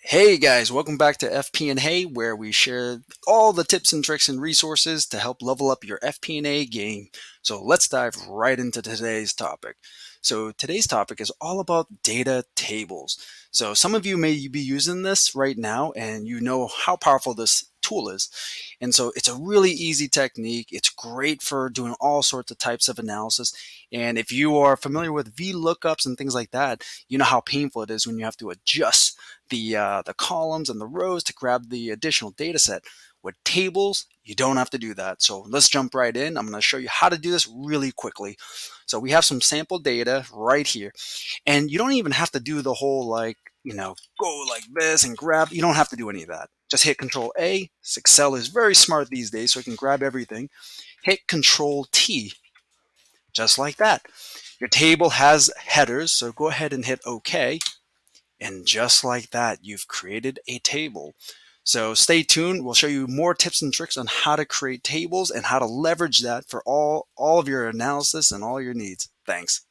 Hey guys, welcome back to FP&HEY, where we share all the tips and tricks and resources to help level up your FP&A game. So let's dive right into today's topic. So today's topic is all about data tables. So some of you may be using this right now and you know how powerful this tool is. And so it's a really easy technique. It's great for doing all sorts of types of analysis. And if you are familiar with VLOOKUPs and things like that, you know how painful it is when you have to adjust the columns and the rows to grab the additional data set. With tables, you don't have to do that. So let's jump right in. I'm going to show you how to do this really quickly. So we have some sample data right here, and you don't even have to do the whole go like this and grab. You don't have to do any of that. Just hit Control A. Excel is very smart these days, so it can grab everything. Hit Control T, just like that. Your table has headers, so go ahead and hit OK. And just like that, you've created a table. So stay tuned. We'll show you more tips and tricks on how to create tables and how to leverage that for all of your analysis and all your needs. Thanks.